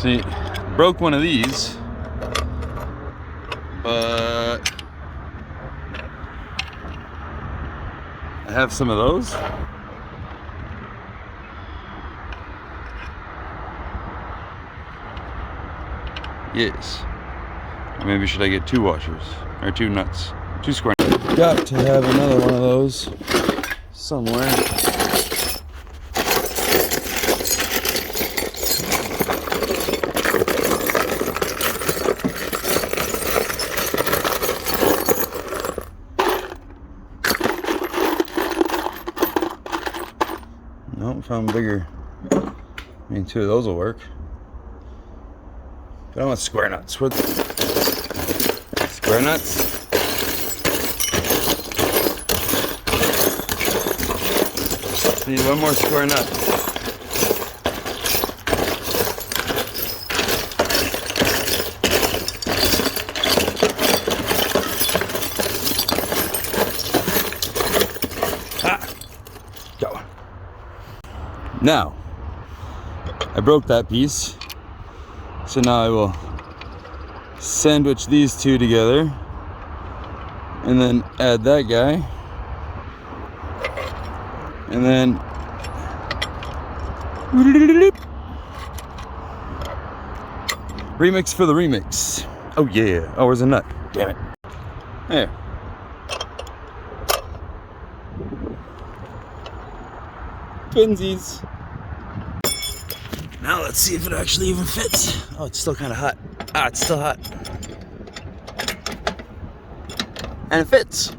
See, broke one of these, but I have some of those. Yes. Maybe should I get 2 washers or 2 nuts, 2 square nuts. Got to have another one of those somewhere. Nope, found bigger. I mean, 2 of those will work. But I want square nuts. What? Square nuts? Need 1 more square nut. Ah! Go. Now, I broke that piece. So now I will sandwich these 2 together and then add that guy and then remix for the remix. Oh yeah. Oh, where's a nut? Damn it. There. Twinsies. Now let's see if it actually even fits. Oh, it's still kind of hot. Ah, it's still hot. And it fits.